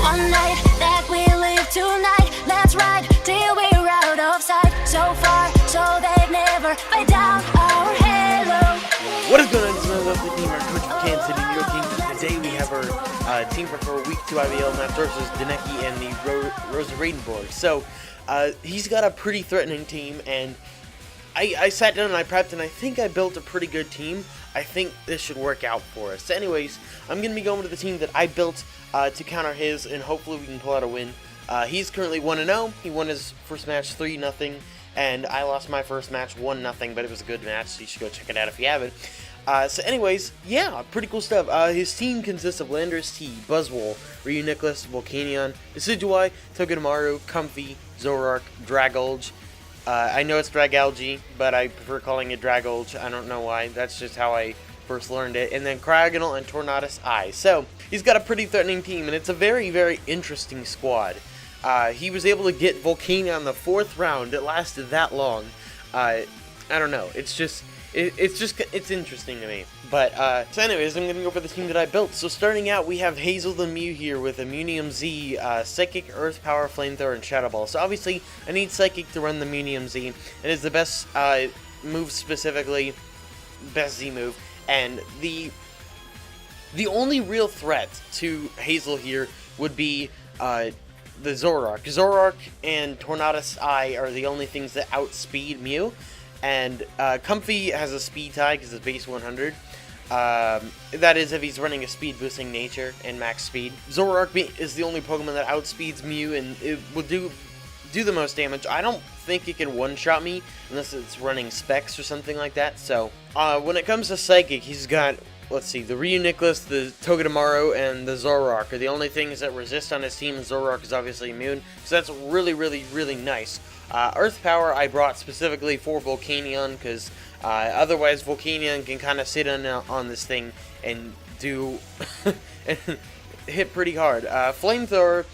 one night that we live tonight. Let's ride till we're out of sight. So far, so they never lay down our halo. What is going on? This is the team, our coach of Kansas City Nidokings. Today we have our team for week 2 IBL match versus Nidokings and the Roseradenborg. So he's got a pretty threatening team, and I sat down and I prepped, and I think I built a pretty good team. I think this should work out for us. So anyways, I'm going to be going to the team that I built to counter his, and hopefully we can pull out a win. He's currently 1-0. He won his first match 3-0, and I lost my first match 1-0, but it was a good match, so you should go check it out if you haven't. So anyways, yeah, pretty cool stuff. His team consists of Landorus T, Buzzwole, Reuniclus, Volcanion, Decidueye, Togedemaru, Comfey, Zoroark, Dragolge. I know it's Dragalge, but I prefer calling it Dragolge. I don't know why. That's just how I first learned it. And then Cryogonal and Tornadus I. So, he's got a pretty threatening team, and it's a very, very interesting squad. He was able to get Volcanion in the 4th round. It lasted that long. I don't know. It's interesting to me. But, so anyways, I'm going to go for the team that I built. So starting out, we have Hazel the Mew here with Immunium Z, Psychic, Earth Power, Flamethrower, and Shadow Ball. So obviously, I need Psychic to run the Immunium Z. It is the best move specifically, best Z move. And the only real threat to Hazel here would be the Zoroark. Zoroark and Tornadus I are the only things that outspeed Mew. And Comfey has a speed tie because it's base 100. That is if he's running a speed boosting nature and max speed. Zoroark is the only Pokemon that outspeeds Mew, and it will do the most damage. I don't think it can one-shot me unless it's running specs or something like that. So when it comes to Psychic, he's got, let's see, the Reuniclus, the Togedemaru, and the Zoroark are the only things that resist on his team. Zoroark is obviously immune, so that's really, really, really nice. Earth Power I brought specifically for Volcanion, because otherwise Volcanion can kind of sit on this thing and do and hit pretty hard. Flamethrower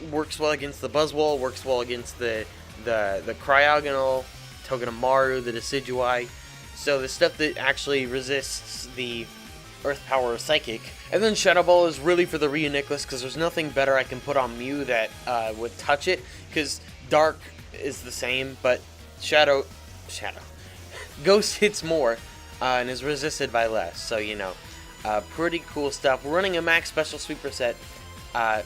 works well against the Buzzwole, works well against the Cryogonal, Togedemaru, the Decidueye. So the stuff that actually resists the Earth Power Psychic. And then Shadow Ball is really for the Reuniclus, because there's nothing better I can put on Mew that would touch it, because Dark is the same, but Shadow Ghost hits more and is resisted by less. So, you know, pretty cool stuff. We're running a max special sweeper set. Why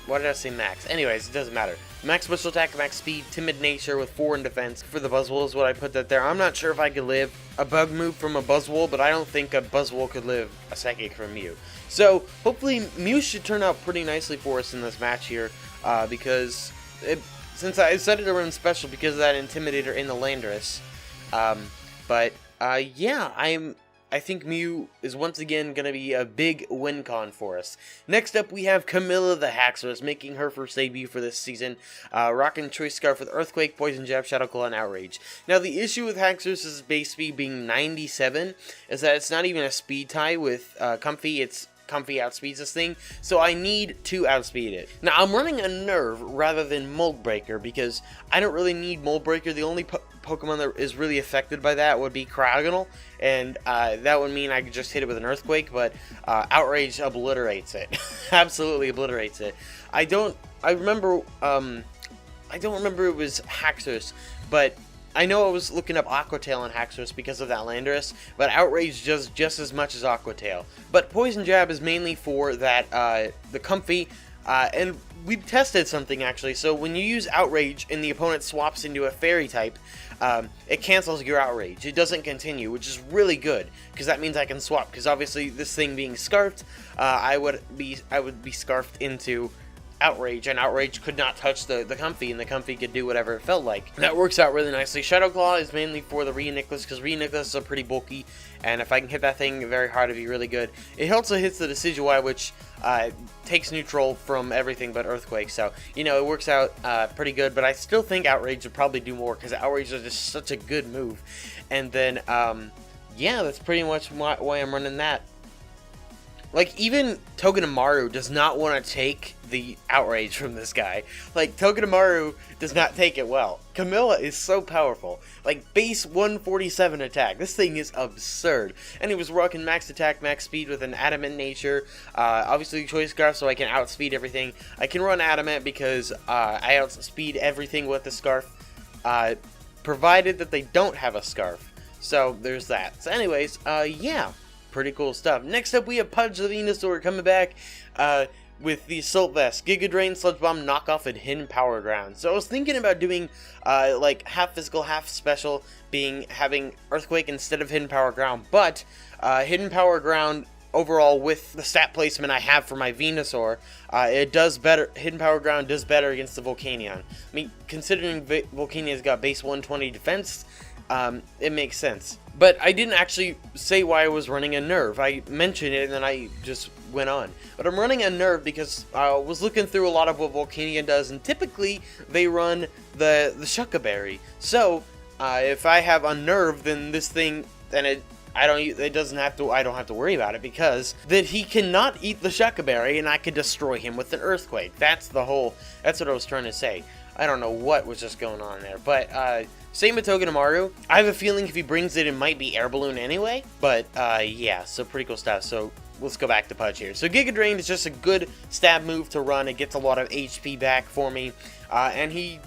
did I say max? Anyways, it doesn't matter. Max special attack, max speed, timid nature with 4 in defense. For the Buzzwole is what I put that there. I'm not sure if I could live a bug move from a Buzzwole, but I don't think a Buzzwole could live a Psychic from Mew. So, hopefully Mew should turn out pretty nicely for us in this match here, because since I decided to run special because of that Intimidator in the Landorus. Yeah, I think Mew is once again going to be a big win con for us. Next up, we have Camilla the Haxorus, making her first debut for this season. Rocking Choice Scarf with Earthquake, Poison Jab, Shadow Claw, and Outrage. Now, the issue with Haxorus' base speed being 97 is that it's not even a speed tie with Comfey. It's Comfey outspeeds this thing, so I need to outspeed it. Now, I'm running a Nerve rather than Mold Breaker because I don't really need Mold Breaker. The only Pokemon that is really affected by that would be Cryogonal, and that would mean I could just hit it with an Earthquake, but Outrage obliterates it. Absolutely obliterates it. I don't remember it was Haxorus, but I know I was looking up Aqua Tail and Haxorus because of that Landorus, but Outrage does just as much as Aqua Tail. But Poison Jab is mainly for that the Comfey, and we've tested something actually. So when you use Outrage and the opponent swaps into a Fairy type, it cancels your Outrage. It doesn't continue, which is really good because that means I can swap. Because obviously this thing being scarfed, I would be scarfed into Outrage, and Outrage could not touch the Comfey, and the Comfey could do whatever it felt like. That works out really nicely. Shadow Claw is mainly for the Reuniclus, because Reuniclus is pretty bulky, and if I can hit that thing very hard, it'd be really good. It also hits the Decidueye, which takes neutral from everything but Earthquake, so, you know, it works out pretty good, but I still think Outrage would probably do more, because Outrage is just such a good move. And then, yeah, that's pretty much why I'm running that. Like, even Togedemaru does not want to take the outrage from this guy. Like, Togedemaru does not take it well. Camilla is so powerful. Like, base 147 attack. This thing is absurd. And he was rocking max attack, max speed with an adamant nature. Obviously, choice scarf, so I can outspeed everything. I can run adamant because I outspeed everything with the scarf, provided that they don't have a scarf. So, there's that. So, anyways, yeah. Pretty cool stuff. Next up, we have Pudge the Venusaur coming back with the Assault Vest, Giga Drain, Sludge Bomb, Knockoff, and Hidden Power Ground. So I was thinking about doing like half physical, half special, having Earthquake instead of Hidden Power Ground. But Hidden Power Ground overall, with the stat placement I have for my Venusaur, it does better. Hidden Power Ground does better against the Volcanion. I mean, considering Volcania's got base 120 defense, it makes sense. But I didn't actually say why I was running a Nerve. I mentioned it and then I just went on. But I'm running a Nerve because I was looking through a lot of what Volcanion does, and typically they run the Shucca Berry. So if I have a Nerve, then this thing, then I don't have to worry about it, because that he cannot eat the Shucca Berry and I could destroy him with an Earthquake. That's what I was trying to say. I don't know what was just going on there, but same with Togedemaru. I have a feeling if he brings it, it might be Air Balloon anyway, but yeah, so pretty cool stuff. So let's go back to Pudge here. So Giga Drain is just a good stab move to run. It gets a lot of HP back for me, and he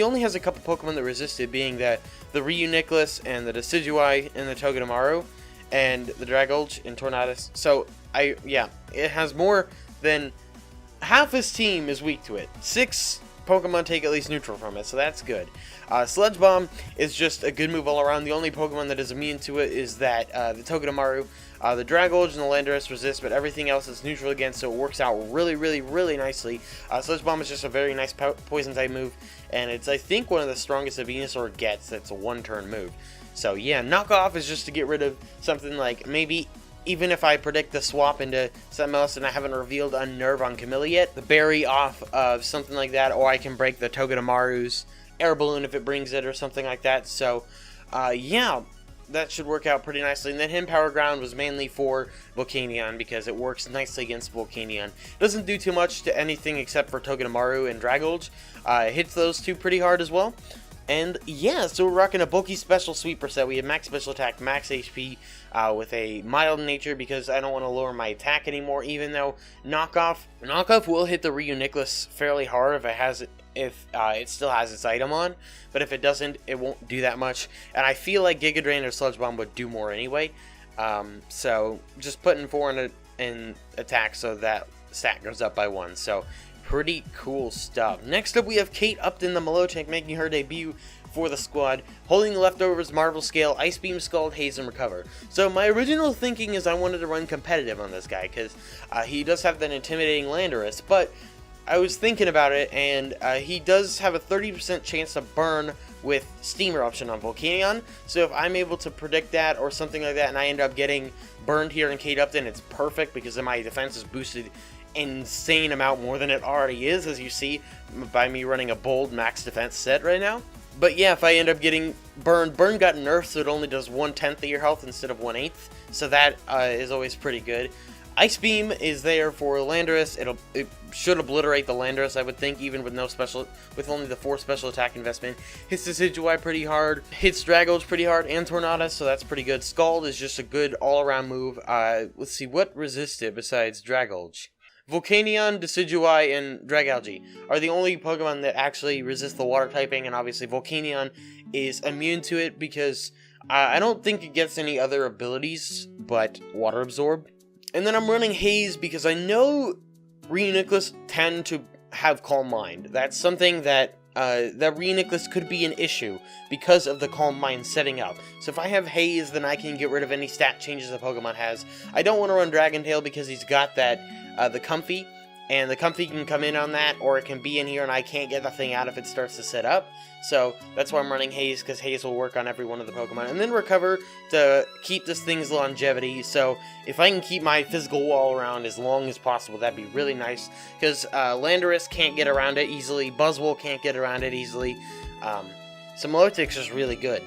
only has a couple Pokemon that resist it, being that the Reuniclus and the Decidueye and the Togedemaru and the Dragolge and Tornadus. So it has more than half his team is weak to it. 6 Pokemon take at least neutral from it, so that's good. Sludge Bomb is just a good move all around. The only Pokemon that is immune to it is that the Togedemaru. The Dragolge and the Landorus resist, but everything else is neutral against, so it works out really, really, really nicely. Sludge Bomb is just a very nice poison type move, and it's, I think, one of the strongest a Venusaur gets that's a one-turn move. So yeah, Knockoff is just to get rid of something like, maybe even if I predict the swap into something else and I haven't revealed a Nerve on Camilla yet, the Berry off of something like that, or I can break the Togedemaru's Air Balloon if it brings it or something like that. So yeah, that should work out pretty nicely. And then Hidden Power Ground was mainly for Volcanion because it works nicely against Volcanion. Doesn't do too much to anything except for Togedemaru and Dragolge. Hits those two pretty hard as well. And yeah, so we're rocking a bulky special sweeper set. We have max special attack, max HP, with a mild nature because I don't want to lower my attack anymore, even though Knockoff will hit the Reuniclus fairly hard if it still has its item on, but if it doesn't, it won't do that much. And I feel like Giga Drain or Sludge Bomb would do more anyway. So just putting 4 in attack so that stat goes up by 1. So pretty cool stuff. Next up, we have Kate Upton, the Malotank, making her debut for the squad, holding the leftovers, Marvel Scale, Ice Beam, Scald, Haze, and Recover. So my original thinking is I wanted to run competitive on this guy, because he does have that intimidating Landorus, but I was thinking about it, and he does have a 30% chance to burn with Steam Eruption on Volcanion, so if I'm able to predict that or something like that, and I end up getting burned here in Kate Upton, it's perfect, because then my defense is boosted insane amount more than it already is, as you see by me running a bold max defense set right now. But yeah, if I end up getting burned, Burn got nerfed, so it only does 1/10 of your health instead of 1/8, so that is always pretty good. Ice Beam is there for Landorus. It should obliterate the Landorus, I would think, even with only the 4 special attack investment. Hits Decidueye pretty hard, hits Dragolge pretty hard, and Tornadus, so that's pretty good. Scald is just a good all-around move. Let's see, what resists it besides Dragolge? Volcanion, Decidueye, and Dragalge are the only Pokemon that actually resist the water typing, and obviously Volcanion is immune to it because I don't think it gets any other abilities but Water Absorb. And then I'm running Haze because I know Reuniclus tend to have Calm Mind. That's something that Reuniclus could be an issue because of the Calm Mind setting up. So if I have Haze, then I can get rid of any stat changes the Pokemon has. I don't want to run Dragon Tail because he's got that the Comfy, and the Comfy can come in on that, or it can be in here and I can't get the thing out if it starts to set up. So that's why I'm running Haze, because Haze will work on every one of the Pokemon. And then Recover to keep this thing's longevity. So if I can keep my physical wall around as long as possible, that'd be really nice, because Landorus can't get around it easily, Buzzwole can't get around it easily. So Malotic's just really good.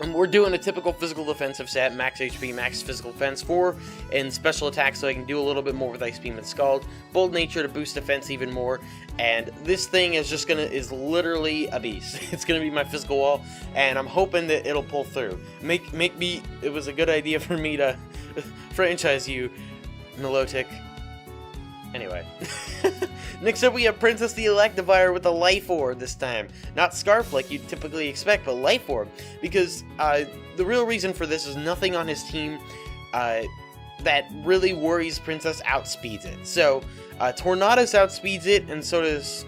And we're doing a typical physical defensive set, max HP, max physical defense, 4 and special attack so I can do a little bit more with Ice Beam and Scald, bold nature to boost defense even more, and this thing is literally a beast. It's gonna be my physical wall, and I'm hoping that it'll pull through. It was a good idea for me to franchise you, Nilotic. Anyway. Next up, we have Princess the Electivire with a Life Orb this time. Not Scarf like you'd typically expect, but Life Orb. Because the real reason for this is nothing on his team that really worries Princess outspeeds it. So, Tornadus outspeeds it, and so does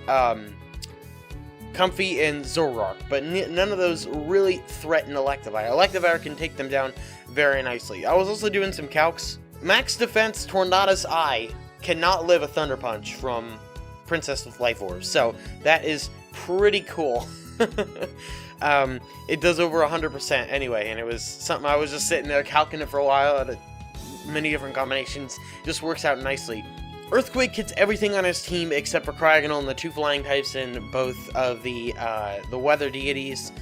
Comfy and Zoroark. But none of those really threaten Electivire. Electivire can take them down very nicely. I was also doing some calcs. Max Defense Tornadus I cannot live a Thunder Punch from Princess with Life Orb, so that is pretty cool. It does over 100% anyway, and it was something I was just sitting there calculating it for a while at many different combinations. Just works out nicely. Earthquake hits everything on his team except for Cryogonal and the 2 flying types and both of the weather deities.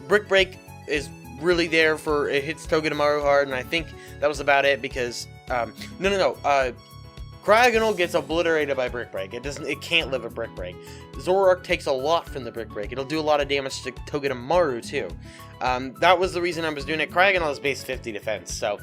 Brick Break is really there for it hits Togedemaru hard, and I think that was about it because Cryogonal gets obliterated by Brick Break. It can't live a Brick Break. Zoroark takes a lot from the Brick Break. It'll do a lot of damage to Togedemaru too. That was the reason I was doing it. Cryogonal is base 50 defense, so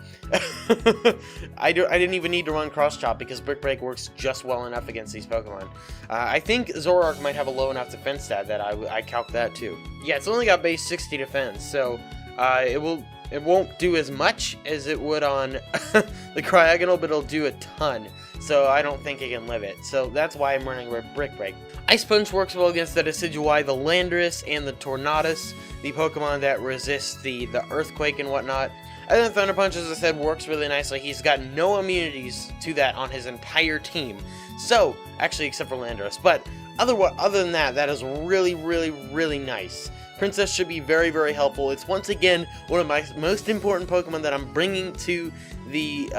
I didn't even need to run Cross Chop because Brick Break works just well enough against these Pokemon. I think Zoroark might have a low enough defense stat that I calc that too. Yeah, it's only got base 60 defense, so it won't do as much as it would on the Cryogonal, but it'll do a ton. So I don't think it can live it. So that's why I'm running Brick Break. Ice Punch works well against the Decidueye, the Landorus, and the Tornadus, the Pokemon that resist the Earthquake and whatnot. And then Thunder Punch, as I said, works really nicely. He's got no immunities to that on his entire team. So, actually, except for Landorus. But other than that, that is really, really, really nice. Princess should be very, very helpful. It's once again one of my most important Pokemon that I'm bringing to the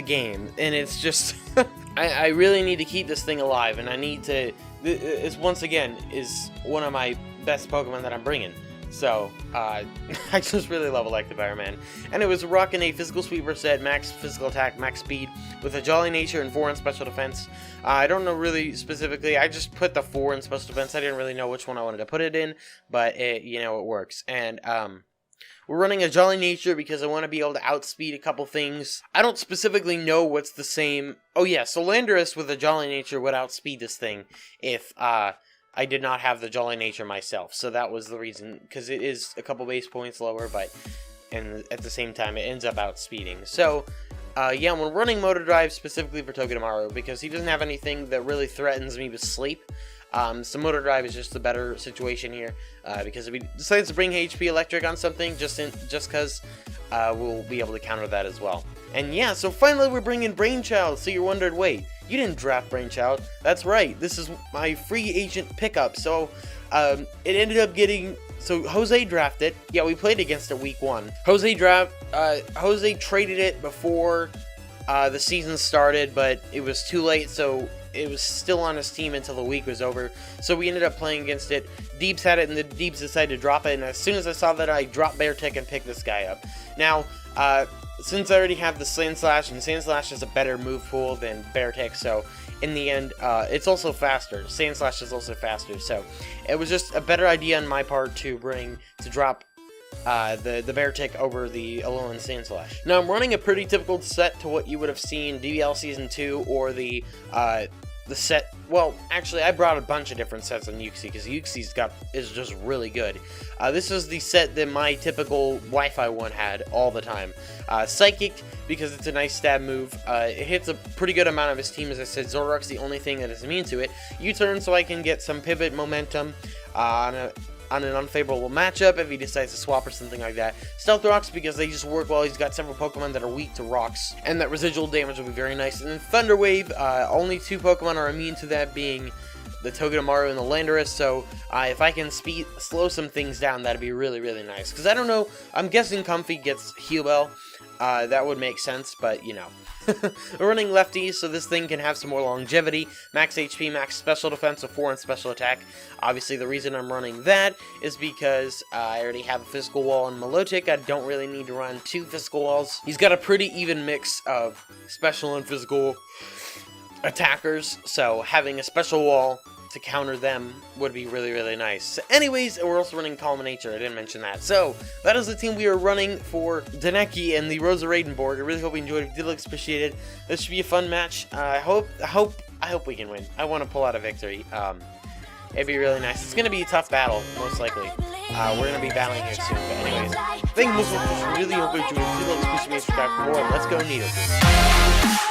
game, and it's just I really need to keep this thing alive, and I need to. It's once again is one of my best Pokemon that I'm bringing. So I just really love Electivire, man. And it was rocking a physical sweeper set, max physical attack, max speed, with a Jolly Nature and 4 in special defense. I don't know really specifically. I just put the 4 in special defense. I didn't really know which one I wanted to put it in, but it works. And we're running a Jolly Nature because I want to be able to outspeed a couple things. I don't specifically know what's the same. Oh yeah, so Landorus with a Jolly Nature would outspeed this thing if I did not have the Jolly Nature myself. So that was the reason, because it is a couple base points lower, and at the same time it ends up outspeeding. So yeah, we're running Motor Drive specifically for Togedemaru because he doesn't have anything that really threatens me with sleep. So Motor Drive is just a better situation here, because if he decides to bring HP Electric on something, just because we'll be able to counter that as well. And yeah, so finally we're bringing Brainchild. So you wondered, wait, you didn't draft Brainchild? That's right, this is my free agent pickup. So it ended up getting. So Jose drafted. Yeah, we played against it week 1. Jose traded it before the season started, but it was too late, so it was still on his team until the week was over. So we ended up playing against it. Deeps had it, and the Deeps decided to drop it. And as soon as I saw that, I dropped Beartick and picked this guy up. Now, since I already have the Sandslash, and Sandslash is a better move pool than Beartick, so in the end, it's also faster. Sandslash is also faster, so it was just a better idea on my part to drop the Beartick over the Alolan Sandslash. Now, I'm running a pretty typical set to what you would have seen DBL Season 2 or the set. Well, actually, I brought a bunch of different sets on Uxie because Uxie's is just really good. This is the set that my typical Wi-Fi one had all the time. Psychic, because it's a nice stab move. It hits a pretty good amount of his team. As I said, Zoroark's the only thing that is immune to it. U-turn, so I can get some pivot momentum on an unfavorable matchup if he decides to swap or something like that. Stealth Rocks, because they just work well. He's got several Pokemon that are weak to rocks, and that residual damage will be very nice. And then Thunder Wave, only 2 Pokemon are immune to that, being the Togedemaru and the Landorus, so if I can slow some things down, that'd be really, really nice. Because I don't know, I'm guessing Comfy gets Heal Bell. That would make sense, but you know. We're running lefties, so this thing can have some more longevity. Max HP, max special defense, so 4 on special attack. Obviously, the reason I'm running that is because I already have a physical wall on Milotic. I don't really need to run 2 physical walls. He's got a pretty even mix of special and physical attackers, so having a special wall to counter them would be really, really nice. Anyways, we're also running Calm Nature. I didn't mention that. So, that is the team we are running for Deneki and the Roseradenborg. I really hope you enjoyed. If you did, appreciate it. This should be a fun match. I hope we can win. I want to pull out a victory. It'd be really nice. It's going to be a tough battle, most likely. We're going to be battling here soon. But anyways, thank you so much. Really hope you enjoyed. If you did, appreciate it. Subscribe for more. Let's go, Nidokings.